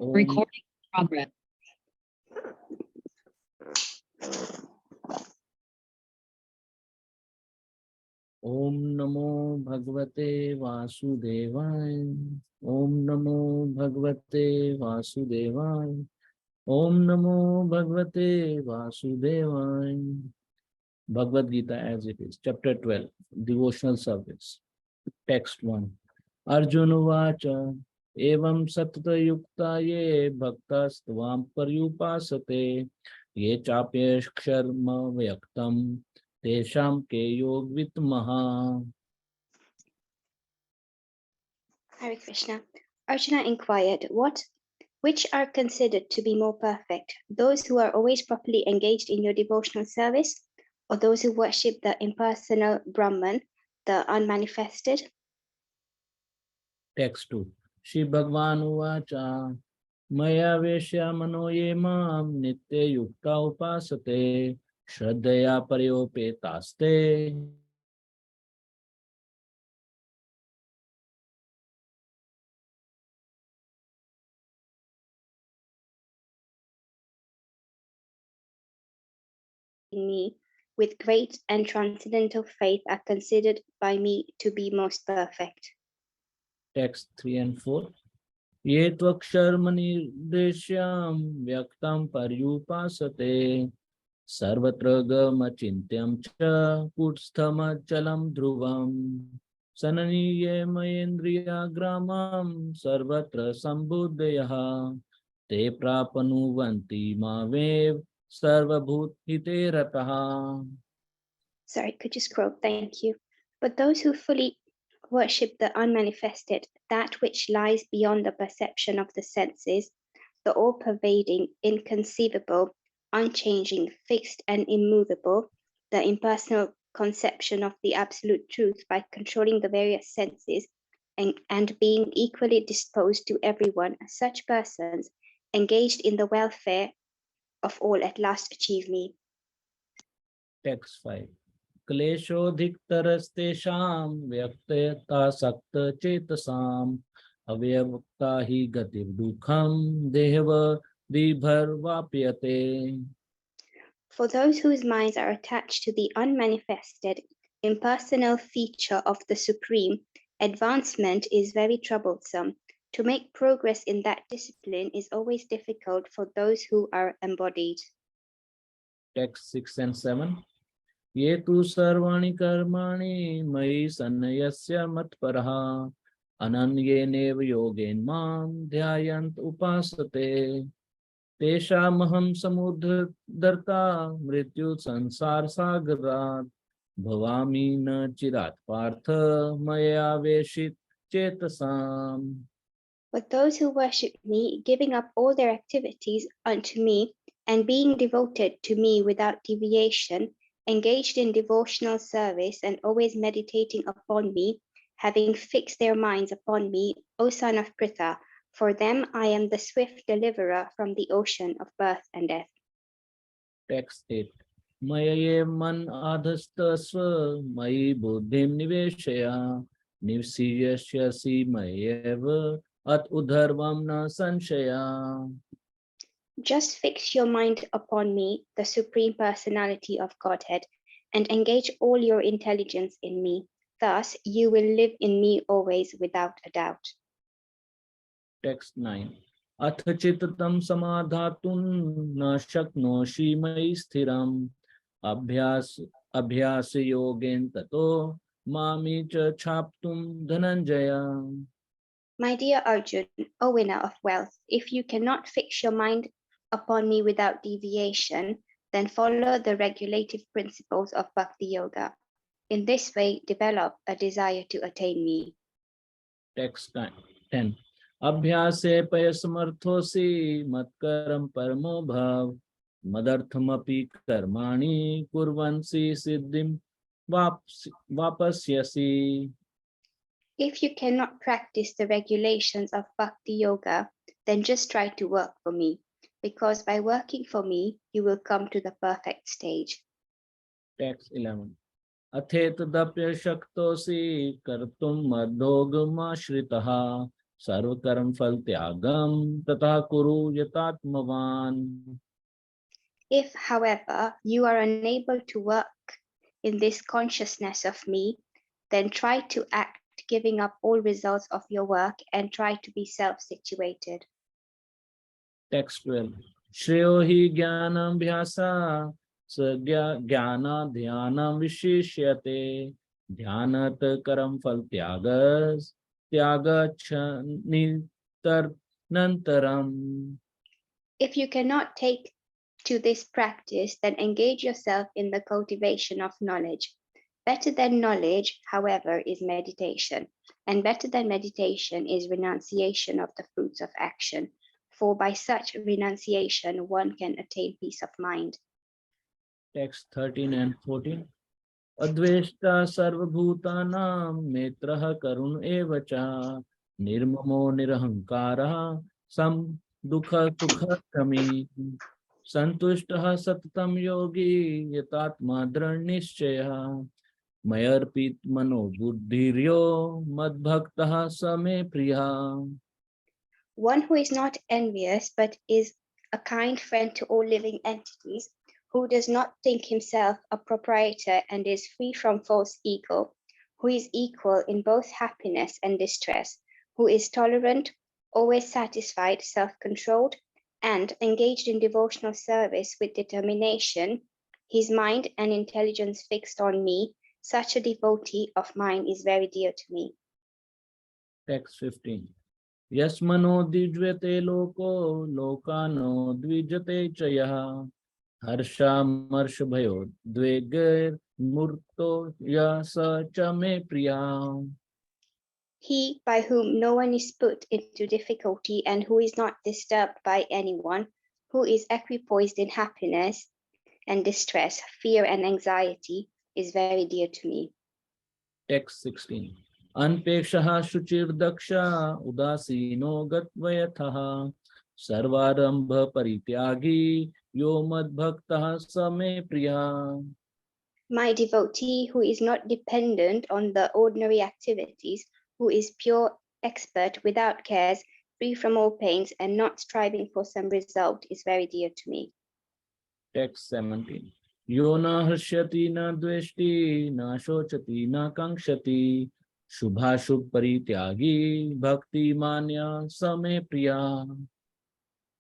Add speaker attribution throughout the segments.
Speaker 1: Om,
Speaker 2: Recording in progress.
Speaker 1: Om Namo Bhagavate Vasudevaya. Om Namo Bhagavate Vasudevaya. Om Namo Bhagavate Vasudevaya. Bhagavad Gita as it is, chapter 12, devotional service. Text 1. Arjuna Vacha. Evam Satata Yukta Ye Bhaktas Tvam Paryupasate Ye Chapyesh Ksharma Vyaktam Tesham Ke Yog Vitmaha.
Speaker 3: Hare Krishna. Arjuna inquired, which are considered to be more perfect, those who are always properly engaged in your devotional service, or those who worship the impersonal Brahman, the unmanifested?
Speaker 1: Text 2. Shri Bhagavan Uvacha Maya Veshya Mano Ye Mam Nitya Yukta Upasate Shraddhaya Paryopetaste.
Speaker 3: In me, with great and transcendental faith, are considered by me to be most perfect.
Speaker 1: Text 3 and 4. Ye tvaksharmani deshyam vyaktam paryupasate sarvatra gamachintyam cha kutsthama chalam dhruvam sananiye mayendriya gramam sarvatra sambuddhayaha te prapanuvanti mavev sarvabhut hite rataha.
Speaker 3: Sorry, could you scroll? Thank you. But those who fully worship the unmanifested, that which lies beyond the perception of the senses, the all-pervading, inconceivable, unchanging, fixed and immovable, the impersonal conception of the absolute truth by controlling the various senses and being equally disposed to everyone, such persons engaged in the welfare of all at last achieve me.
Speaker 1: Text 5. क्लेशोधिकतरस्तेषां व्यक्तयता सक्त चेतसाम् अव्यक्ता हि गतिर्दुःखं देहव दिभर्वाप्यते.
Speaker 3: For those whose minds are attached to the unmanifested, impersonal feature of the Supreme, advancement is very troublesome. To make progress in that discipline is always difficult for those who are embodied.
Speaker 1: Text 6 and 7. ये तु सर्वाणि कर्माणि मयि सन्न्यस्य मत्परः अनन्येनैव योगेन मां ध्यायन्त उपासते तेषामहं समुद्धर्ता मृत्यु संसार सागरात् भवामि न चिरात् पार्थ मया वेशित चेतसाम्.
Speaker 3: But those who worship me, giving up all their activities unto me, and being devoted to me without deviation, engaged in devotional service and always meditating upon me, having fixed their minds upon me, O son of Pritha, for them I am the swift deliverer from the ocean of birth and death.
Speaker 1: Text 8. मयये मन आधस्तस्व मयि बुद्धिं निवेशय निवसीयस्यसि मय्येव at udharvam na sanshaya.
Speaker 3: Just fix your mind upon me, the Supreme Personality of Godhead, and engage all your intelligence in me. Thus, you will live in me always without a doubt.
Speaker 1: Text 9. Ath chittatam samadhatun na shaknoshi mai sthiram abhyas yogen tato mami cha chaptum dhananjaya.
Speaker 3: My dear Arjun, O winner of wealth, if you cannot fix your mind upon me without deviation, then follow the regulative principles of Bhakti Yoga. In this way, develop a desire to attain me.
Speaker 1: Text 10. Abhyase payasamarthosi matkaram paramo bhav madarthamapi karmani kurvansi siddhim vapasyasi.
Speaker 3: If you cannot practice the regulations of Bhakti Yoga, then just try to work for me, because by working for me, you will come to the perfect stage.
Speaker 1: Text 11. Athetadapya shaktosi kartum madhogama shritaha सर्व कर्म फल त्यागम तथा कुरु यतात्मवान.
Speaker 3: If, however, you are unable to work in this consciousness of me, then try to act giving up all results of your work and try to be self-situated.
Speaker 1: Text 12. Shreyo hi jnanam bhyasa jnana dhyanam vishishyate dhyanat karam fal tyagas tyagachanitar nantaram.
Speaker 3: If you cannot take to this practice, then engage yourself in the cultivation of knowledge. Better than knowledge, however, is meditation, and better than meditation is renunciation of the fruits of action, for by such renunciation one can attain peace of mind.
Speaker 1: Text 13 and 14. Adveshta sarvabhutanam netrah karun evacha nirmamo nirahankara sam dukha sukha kami santushtah satatam yogi yatatma dranishchaya mayarpit mano buddhiryo madbhaktah same priya.
Speaker 3: One who is not envious, but is a kind friend to all living entities, who does not think himself a proprietor and is free from false ego, who is equal in both happiness and distress, who is tolerant, always satisfied, self-controlled, and engaged in devotional service with determination, his mind and intelligence fixed on me, such a devotee of mine is very dear to me.
Speaker 1: Text 15. Yasmano dijvete loko lokano dvijate chaya harsha marsha bhayo dveger murto yasa chame priya.
Speaker 3: He by whom no one is put into difficulty and who is not disturbed by anyone, who is equipoised in happiness and distress, fear and anxiety, is very dear to me.
Speaker 1: Text 16. Anpekshaha shuchir daksha udasino gatvayatha sarvarambha parityagi yo madbhaktah same priya.
Speaker 3: My devotee who is not dependent on the ordinary activities, who is pure expert without cares, free from all pains and not striving for some result is very dear to me.
Speaker 1: Text 17. Yo na hrishyati na dveshti na shochati na kankshati shubhashubh parityagi bhakti manya same priya.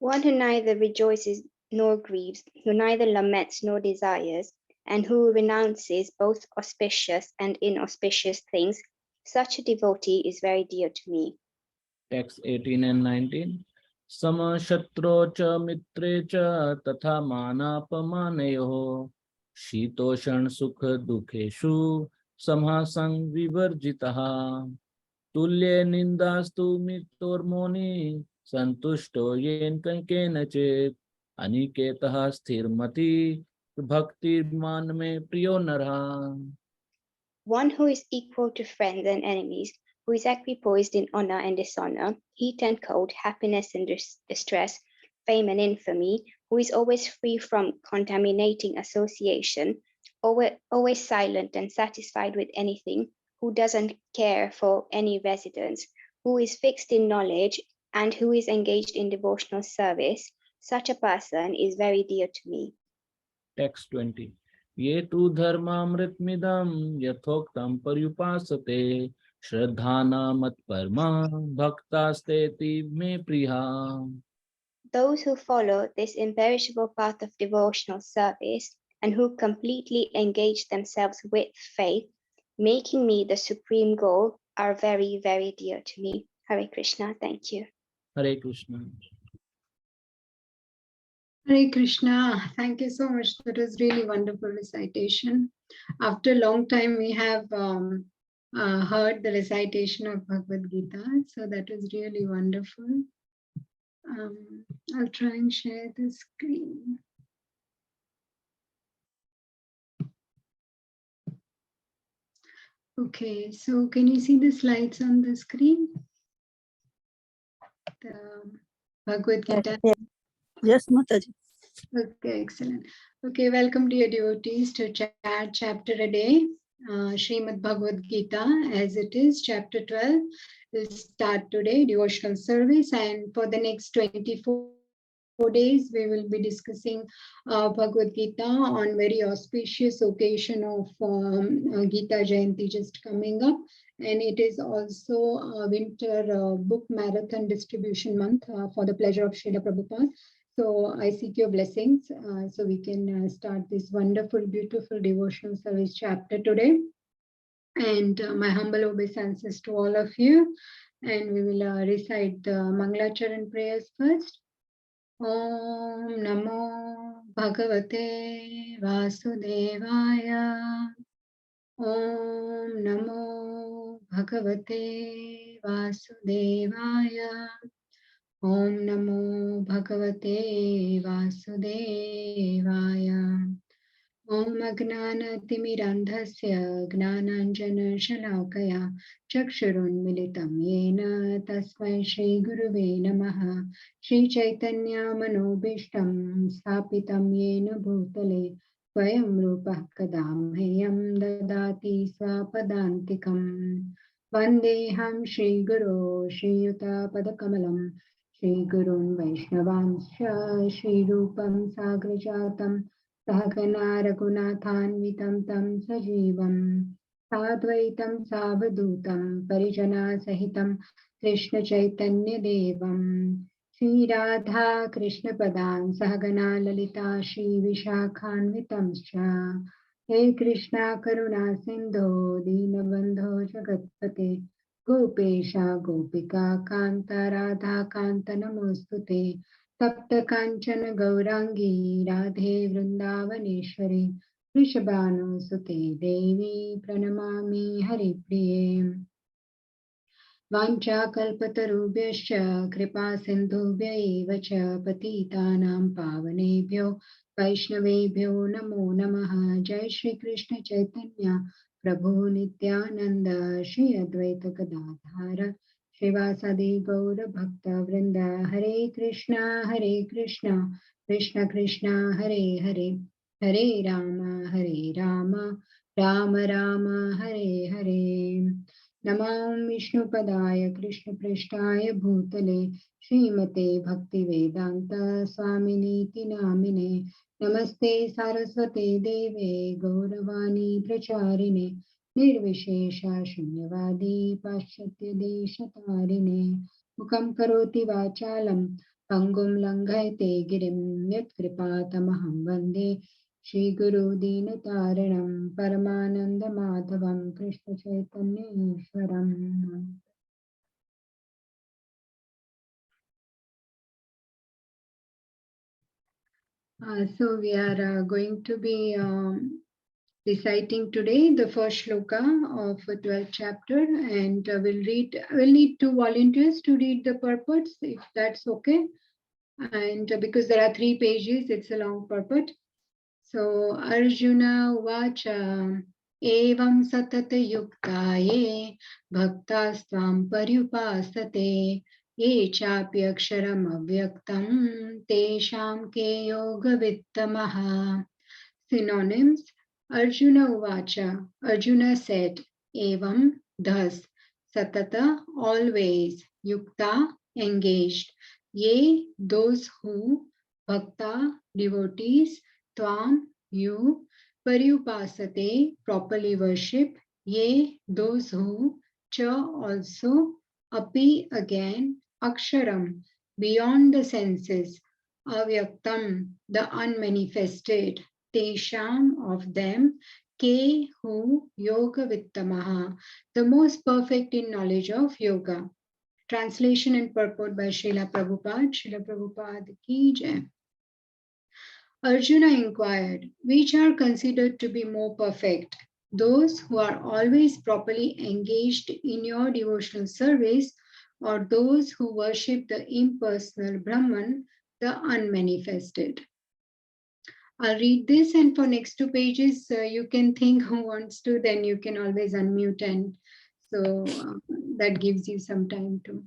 Speaker 3: One who neither rejoices nor grieves, who neither laments nor desires, and who renounces both auspicious and inauspicious things, such a devotee is very dear to me.
Speaker 1: Text 18 and 19. Sama shatro cha mitre cha tatha manapamaneyo shitoshan sukha dukheshu samhasang vivarjitaha tulye nindastu mitormoni santushto yen kenachit aniketah sthirmati bhakti man me priyo narha.
Speaker 3: One who is equal to friends and enemies, who is equipoised in honor and dishonor, heat and cold, happiness and distress, fame and infamy, who is always free from contaminating association, always silent and satisfied with anything, who doesn't care for any residence, who is fixed in knowledge, and who is engaged in devotional service, such a person is very dear to me.
Speaker 1: Text 20. Ye tu dharmamritmidam yathoktam paryupasate shraddhana mat parma bhaktasteti me priha.
Speaker 3: Those who follow this imperishable path of devotional service and who completely engage themselves with faith, making me the supreme goal, are very, very dear to me. Hare Krishna, thank you.
Speaker 1: Hare Krishna.
Speaker 2: Hare Krishna, thank you so much. That was really wonderful recitation. After a long time, we have heard the recitation of Bhagavad Gita, so that was really wonderful. I'll try and share the screen. Okay, so can you see the slides on the screen? The Bhagavad Gita.
Speaker 4: Yes, Mataji.
Speaker 2: Okay, excellent. Okay, welcome dear devotees to chat chapter a day, Srimad Bhagavad Gita as it is, chapter 12. We'll start today devotional service, and for the next 24 days, we will be discussing Bhagavad Gita on very auspicious occasion of Gita Jayanti just coming up. And it is also a winter book marathon distribution month for the pleasure of Srila Prabhupada. So I seek your blessings so we can start this wonderful, beautiful devotional service chapter today. And my humble obeisances to all of you. And we will recite the Mangalacharan prayers first. Om Namo Bhagavate Vasudevaya. Om Namo Bhagavate Vasudevaya. Om Namo Bhagavate Vasudevaya. Om Agnanatimirandhasya Gnananjana Chakshurun Militam Yena Tasmai Shri Guruve Namaha Shri Chaitanya Manobishtam Sthapitam Yena Bhutale Swayam Rupah Kadamhayam Dadati Swapadantikam Vandeham Shri Guru Shri Yuta Padakamalam Shri Gurun Vaishnavanscha Shri Rupam Sagrajatam Sahagana Raghunathanvitam tam sajivam Sadvaitam Savadutam Parijana Sahitam Krishna Chaitanya Devam Shri Radha Krishna Padan Sahagana Lalita Shri Vishakhanvitam Scha He Krishna Karuna Sindho Dinabandho Jagatpate Gopesha Gopika Kanta Radha Kanta Namostute तप्त कांचन गौरांगी राधे वृंदावनेश्वरी वृषभानुसुते देवी प्रणमामि हरिप्रिये वाञ्छाकल्पतरुभ्यश्च कृपा सिन्धुभ्य एव च पतितानां पावनेभ्यो वैष्णवेभ्यो नमो नमः जय श्री कृष्ण चैतन्य प्रभु नित्यानंद श्री अद्वैत गदाधर श्रीवासादि गौर भक्त वृंद हरे कृष्णा कृष्ण कृष्ण हरे हरे हरे राम राम राम हरे हरे नमो विष्णुपदाय कृष्णपृष्ठाय भूतले श्रीमते भक्तिवेदांत स्वामिनीति नामिने नमस्ते सारस्वते देवे गौरवाणी प्रचारिणे निर्विशेष शून्यवादी पाश्चात्य देशतारिणे मुखं करोति वाचालं पंगुं लंघयते गिरिं यत्कृपातमहं वन्दे श्रीगुरु दीनतारिणं परमानन्दमाधवं Krishna Chaitanya ईश्वरम्. So we are going to be reciting today the first shloka of 12th chapter, and we'll need 2 volunteers to read the purports, if that's okay. And because there are 3 pages, it's a long purport. So Arjuna Vacha Evam Satata Yuktaye Bhaktasvam Paryupasate Ye Chapi Aksharam Avyaktam Tesham Ke Yoga Vittamaha. Synonyms. Arjuna Uvacha. Arjuna said, Evam, thus, Satata, always, Yukta, engaged, Ye, those who, Bhakta, devotees, Tvam, you, Paryupasate, properly worship, Ye, those who, Cha, also, Api, again, Aksharam, beyond the senses, Avyaktam, the unmanifested, Tesham, of them, Ke, who, Yoga Vittamaha, the most perfect in knowledge of yoga. Translation and purport by Srila Prabhupada. Srila Prabhupada ki jai. Arjuna inquired, which are considered to be more perfect? Those who are always properly engaged in your devotional service, or those who worship the impersonal Brahman, the unmanifested? I'll read this, and for next 2 pages, you can think who wants to, then you can always unmute, and so that gives you some time to.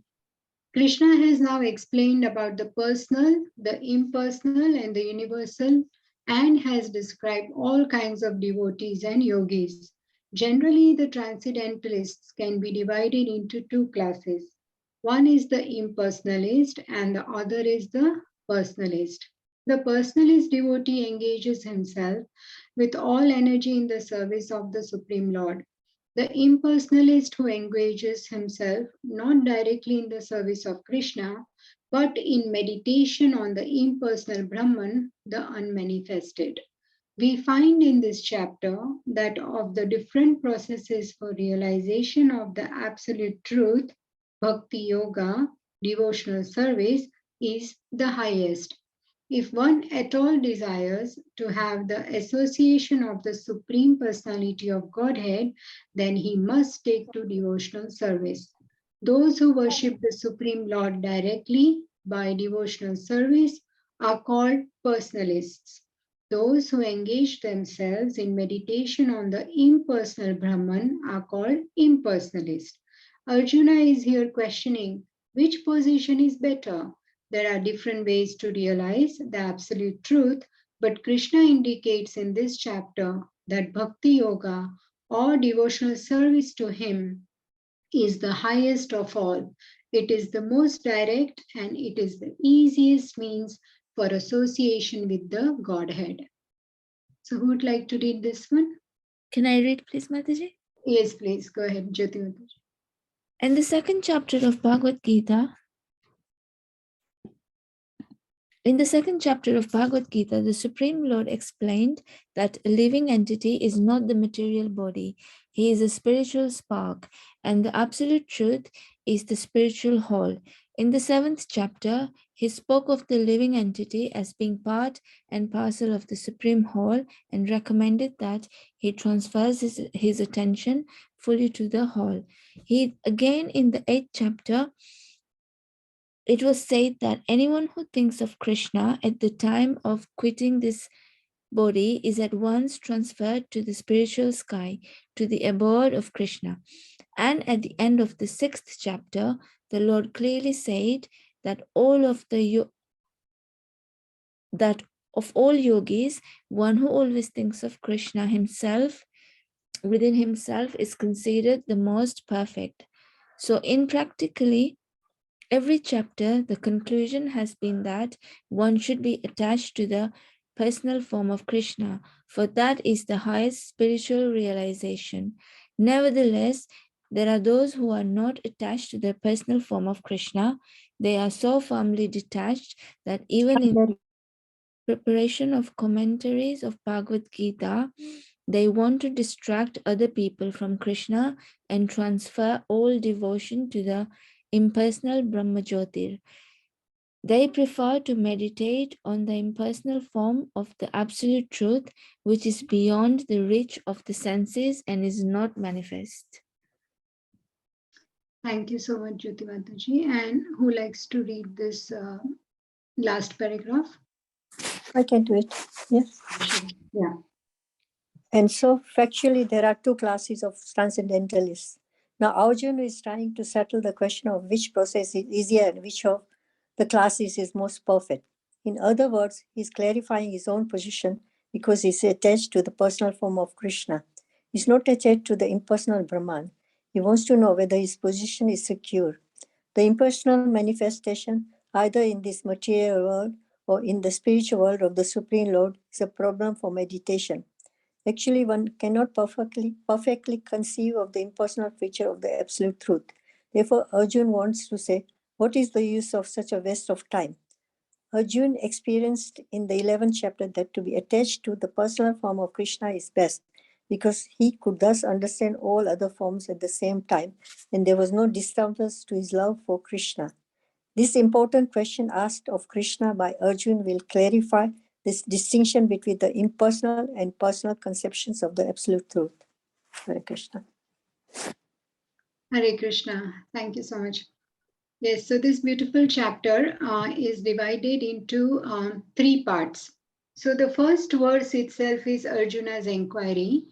Speaker 2: Krishna has now explained about the personal, the impersonal, and the universal, and has described all kinds of devotees and yogis. Generally, the transcendentalists can be divided into two classes. One is the impersonalist and the other is the personalist. The personalist devotee engages himself with all energy in the service of the Supreme Lord. The impersonalist who engages himself not directly in the service of Krishna, but in meditation on the impersonal Brahman, the unmanifested. We find in this chapter that of the different processes for realization of the absolute truth, bhakti yoga, devotional service is the highest. If one at all desires to have the association of the Supreme Personality of Godhead, then he must take to devotional service. Those who worship the Supreme Lord directly by devotional service are called personalists. Those who engage themselves in meditation on the impersonal Brahman are called impersonalists. Arjuna is here questioning which position is better. There are different ways to realize the absolute truth, but Krishna indicates in this chapter that bhakti yoga or devotional service to him is the highest of all. It is the most direct and it is the easiest means for association with the Godhead. So who would like to read this one?
Speaker 5: Can I read, please, Mataji?
Speaker 2: Yes, please. Go ahead, Jyoti Mataji.
Speaker 5: In the second chapter of Bhagavad Gita, the Supreme Lord explained that a living entity is not the material body. He is a spiritual spark, and the absolute truth is the spiritual whole. In the seventh chapter, he spoke of the living entity as being part and parcel of the Supreme Whole and recommended that he transfers his attention fully to the whole. Again, in the eighth chapter, it was said that anyone who thinks of Krishna at the time of quitting this body is at once transferred to the spiritual sky, to the abode of Krishna. And at the end of the sixth chapter, the Lord clearly said that of all yogis, one who always thinks of Krishna within himself is considered the most perfect. So in practically every chapter, the conclusion has been that one should be attached to the personal form of Krishna, for that is the highest spiritual realization. Nevertheless, there are those who are not attached to the personal form of Krishna. They are so firmly detached that even in preparation of commentaries of Bhagavad Gita, they want to distract other people from Krishna and transfer all devotion to the impersonal Brahma Jyotir. They prefer to meditate on the impersonal form of the absolute truth, which is beyond the reach of the senses and is not manifest.
Speaker 2: Thank you so much, Jyoti Mataji. And who likes to read this last paragraph?
Speaker 4: I can do it. Yes.
Speaker 2: Yeah.
Speaker 4: And so, factually, there are two classes of transcendentalists. Now, Arjuna is trying to settle the question of which process is easier and which of the classes is most perfect. In other words, he's clarifying his own position because he's attached to the personal form of Krishna. He's not attached to the impersonal Brahman. He wants to know whether his position is secure. The impersonal manifestation, either in this material world or in the spiritual world of the Supreme Lord, is a problem for meditation. Actually, one cannot perfectly conceive of the impersonal feature of the absolute truth. Therefore, Arjuna wants to say, what is the use of such a waste of time? Arjuna experienced in the 11th chapter that to be attached to the personal form of Krishna is best, because he could thus understand all other forms at the same time, and there was no disturbance to his love for Krishna. This important question asked of Krishna by Arjuna will clarify this distinction between the impersonal and personal conceptions of the absolute truth. Hare Krishna.
Speaker 2: Hare Krishna. Thank you so much. Yes, so this beautiful chapter is divided into 3 parts. So the first verse itself is Arjuna's inquiry.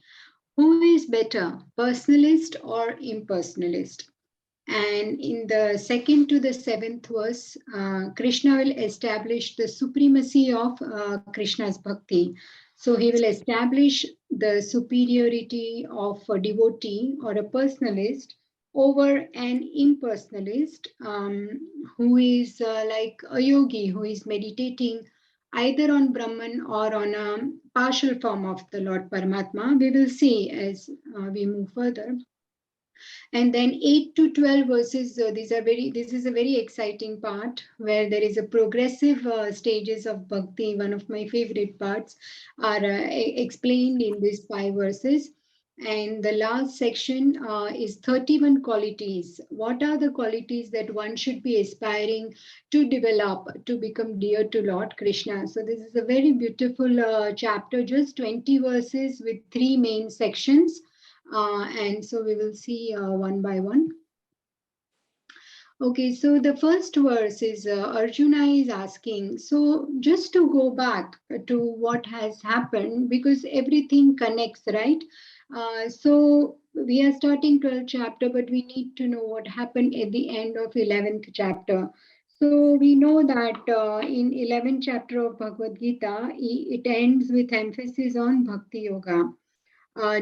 Speaker 2: Who is better, personalist or impersonalist? And in the 2nd to the 7th verse, Krishna will establish the supremacy of Krishna's bhakti. So he will establish the superiority of a devotee or a personalist over an impersonalist, who is like a yogi who is meditating either on Brahman or on a partial form of the Lord Paramatma. We will see as we move further. And then 8 to 12 verses, this is a very exciting part where there is a progressive stages of bhakti. One of my favorite parts are explained in these 5 verses. And the last section is 31 qualities. What are the qualities that one should be aspiring to develop to become dear to Lord Krishna? So this is a very beautiful chapter, just 20 verses with 3 main sections. And so we will see one by one. Okay, so the first verse is Arjuna is asking. So just to go back to what has happened, because everything connects, right? So we are starting 12th chapter, but we need to know what happened at the end of 11th chapter. So we know that in 11th chapter of Bhagavad Gita, it ends with emphasis on Bhakti Yoga.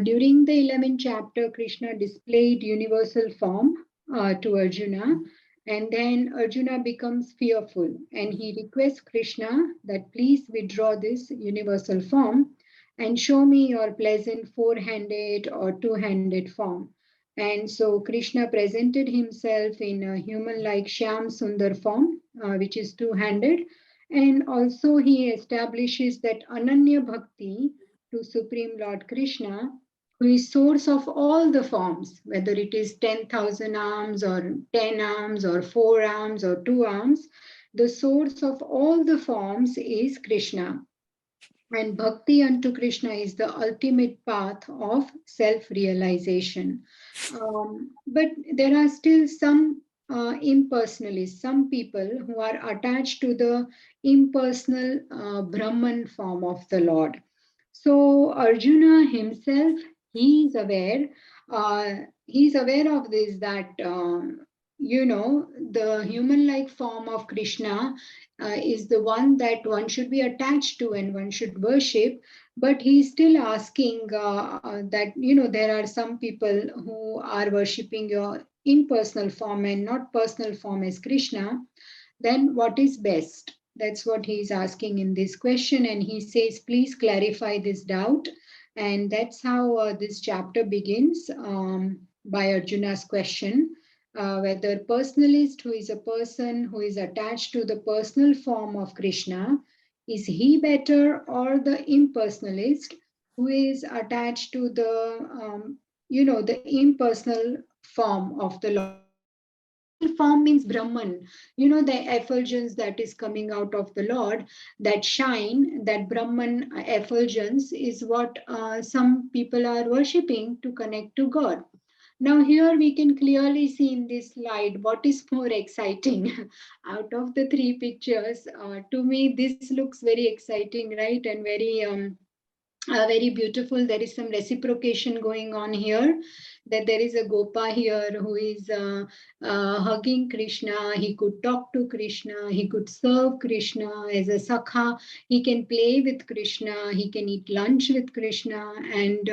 Speaker 2: During the 11th chapter, Krishna displayed universal form to Arjuna, and then Arjuna becomes fearful and he requests Krishna that please withdraw this universal form and show me your pleasant four-handed or two-handed form. And so Krishna presented himself in a human-like Shyam Sundar form, which is two-handed, and also he establishes that Ananya Bhakti to Supreme Lord Krishna, who is source of all the forms, whether it is 10,000 arms or 10 arms or 4 arms or 2 arms, the source of all the forms is Krishna. And bhakti unto Krishna is the ultimate path of self-realization. But there are still some impersonalists, some people who are attached to the impersonal Brahman form of the Lord. So Arjuna himself, uh, he's aware of this, that, the human-like form of Krishna is the one that one should be attached to and one should worship. But he's still asking that, there are some people who are worshipping your impersonal form and not personal form as Krishna. Then what is best? That's what he's asking in this question. And he says, please clarify this doubt. And that's how this chapter begins, by Arjuna's question. Whether personalist, who is a person who is attached to the personal form of Krishna, is he better, or the impersonalist who is attached to the impersonal form of the Lord? Impersonal form means Brahman, the effulgence that is coming out of the Lord, that shine, that Brahman effulgence is what some people are worshipping to connect to God. Now here we can clearly see in this slide what is more exciting out of the 3 pictures. To me, this looks very exciting, right? And very beautiful. There is some reciprocation going on here, that there is a Gopa here who is hugging Krishna. He could talk to Krishna, he could serve Krishna as a sakha, he can play with Krishna, he can eat lunch with Krishna. And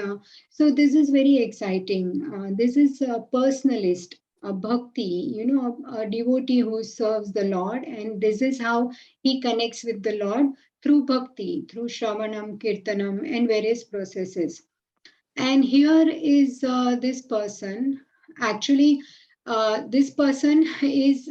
Speaker 2: so this is very exciting. This is a personalist, a bhakti, a devotee who serves the Lord, and this is how he connects with the Lord, through bhakti, through shravanam, kirtanam, and various processes. And here is this person. Actually, this person is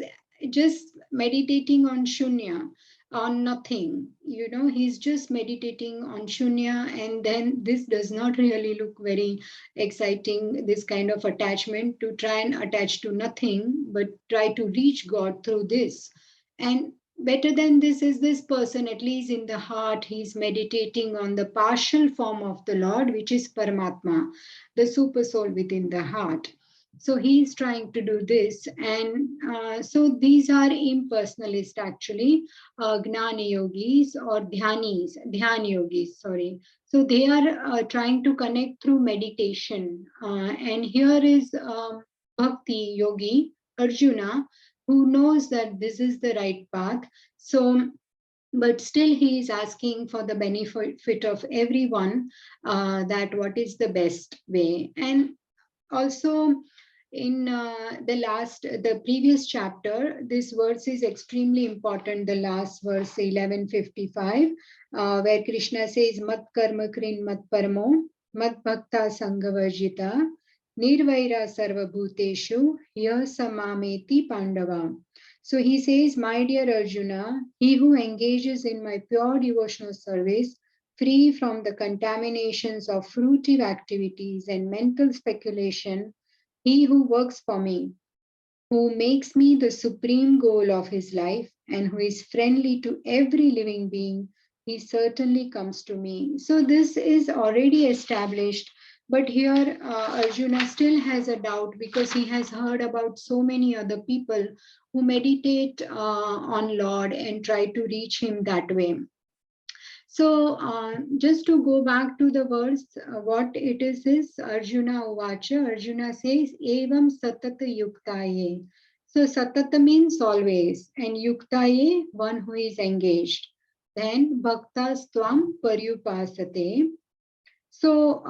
Speaker 2: just meditating on shunya, on nothing. He's just meditating on shunya, and then this does not really look very exciting, this kind of attachment, to try and attach to nothing, but try to reach God through this. And better than this is this person, at least in the heart, he's meditating on the partial form of the Lord, which is Paramatma, the super soul within the heart. So he's trying to do this. And so these are impersonalists, actually, Gnani yogis or Dhyan yogis, sorry. So they are trying to connect through meditation. And here is Bhakti yogi, Arjuna, who knows that this is the right path. So but still he is asking for the benefit of everyone, that what is the best way. And also in the previous chapter, this verse is extremely important, the last verse 1155, where Krishna says mat karma krin mat paramo mat bhakta sangavarjita nirvaira sarva bhuteshu yasamameti pandava. So he says, my dear Arjuna, he who engages in my pure devotional service, free from the contaminations of fruitive activities and mental speculation, he who works for me, who makes me the supreme goal of his life, and who is friendly to every living being, he certainly comes to me. So this is already established, but here Arjuna still has a doubt because he has heard about so many other people who meditate on Lord and try to reach him that way. So just to go back to the verse, what it is Arjuna Uvacha. Arjuna says, Evam Satata Yuktaye. So Satata means always, and Yuktaye, one who is engaged. Then Bhaktas Tvam Paryupasate. So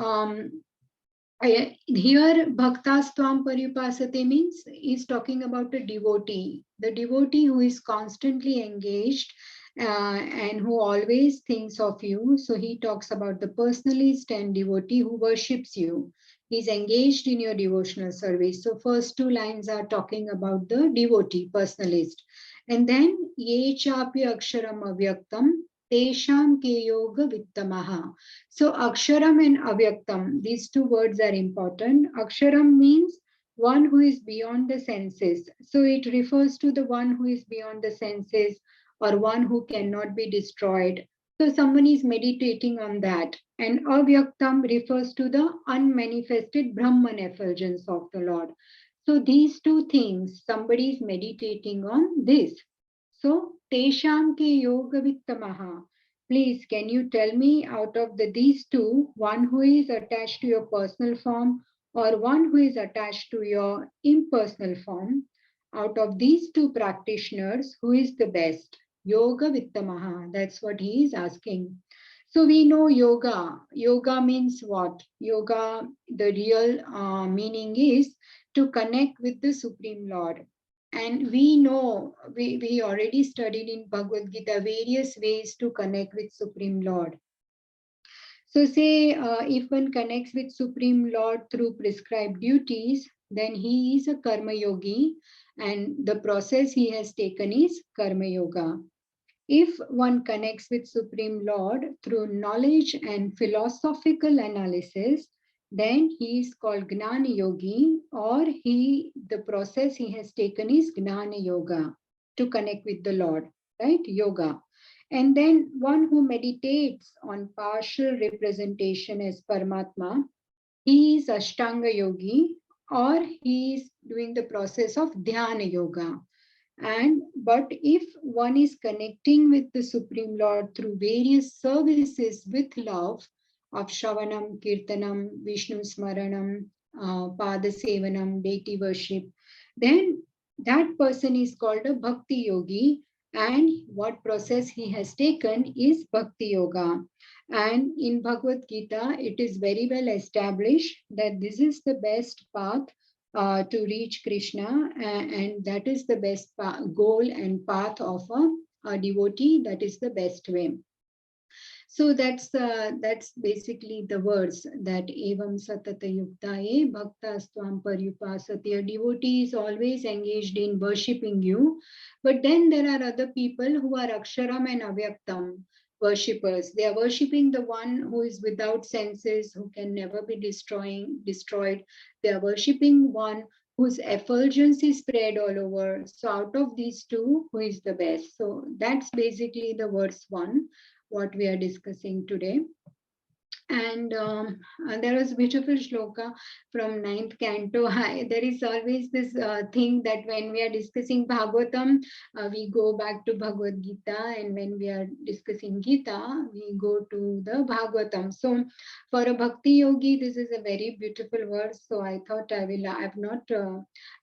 Speaker 2: here Bhaktas Tvam Paryupasate means he's talking about a devotee. The devotee who is constantly engaged and who always thinks of you. So he talks about the personalist and devotee who worships you. He's engaged in your devotional service. So first two lines are talking about the devotee, personalist. And then ye chapi aksharam avyaktam tesham ke yoga vittamaha. So aksharam and avyaktam, these two words are important. Aksharam means one who is beyond the senses. So it refers to the one who is beyond the senses, or one who cannot be destroyed. So someone is meditating on that. And avyaktam refers to the unmanifested Brahman effulgence of the Lord. So these two things, somebody is meditating on this. So tesham ke yoga vittamaha. Please, can you tell me out of these two, one who is attached to your personal form or one who is attached to your impersonal form? Out of these two practitioners, who is the best? Yoga Vittamaha, that's what he is asking. So we know yoga. Yoga means what? Yoga, the real meaning is to connect with the Supreme Lord. And we know, we already studied in Bhagavad Gita various ways to connect with Supreme Lord. So say if one connects with Supreme Lord through prescribed duties, then he is a karma yogi, and the process he has taken is karma yoga. If one connects with Supreme Lord through knowledge and philosophical analysis, then he is called Gnana Yogi, or the process he has taken is Gnana Yoga, to connect with the Lord, right? Yoga. And then one who meditates on partial representation as Paramatma, he is Ashtanga Yogi, or he is doing the process of Dhyana Yoga. But if one is connecting with the Supreme Lord through various services with love of Shravanam, Kirtanam, Vishnu Smaranam, Pada Sevanam, deity worship, then that person is called a Bhakti Yogi, and what process he has taken is Bhakti Yoga. And in Bhagavad Gita, it is very well established that this is the best path to reach Krishna, and that is the best goal and path of a devotee. That is the best way. So that's basically the words that evam satata yuktaye bhaktastvам paryupasati. A devotee is always engaged in worshipping you, but then there are other people who are aksharam and avyaktam worshippers. They are worshipping the one who is without senses, who can never be destroyed. They are worshipping one whose effulgence is spread all over. So out of these two, who is the best? So that's basically the verse 1, what we are discussing today. And there was a beautiful shloka from ninth canto. There is always this thing that when we are discussing Bhagavatam, we go back to Bhagavad Gita, and when we are discussing Gita, we go to the Bhagavatam. So for a Bhakti Yogi, this is a very beautiful verse. So I thought I have not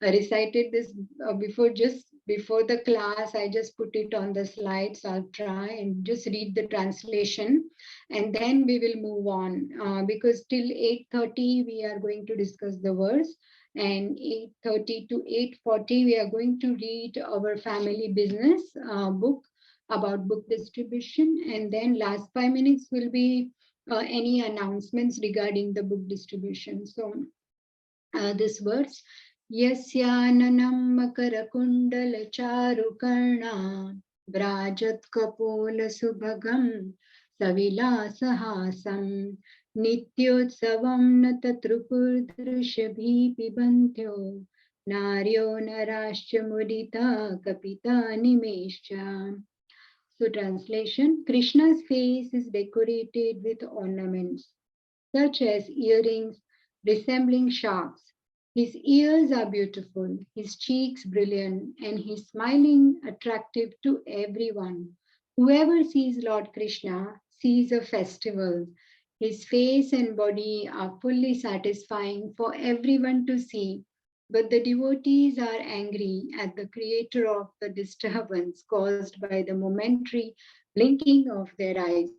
Speaker 2: recited this before. Just before the class, I just put it on the slides. I'll try and just read the translation, and then we will move on, because till 8:30 we are going to discuss the verse, and 8:30 to 8:40 we are going to read our family business book about book distribution, and then last 5 minutes will be any announcements regarding the book distribution. So this verse, Yasyananam Makarakundala Charukarna Vrajat Kapola Subhagam Savilasahasam Nityotsavam Natatrupur Drishabhi Pibantyo Naryo Narascha Mudita Kapita Nimesha. So translation, Krishna's face is decorated with ornaments such as earrings resembling sharks. His ears are beautiful, his cheeks brilliant, and his smiling attractive to everyone. Whoever sees Lord Krishna sees a festival. His face and body are fully satisfying for everyone to see. But the devotees are angry at the creator of the disturbance caused by the momentary blinking of their eyes.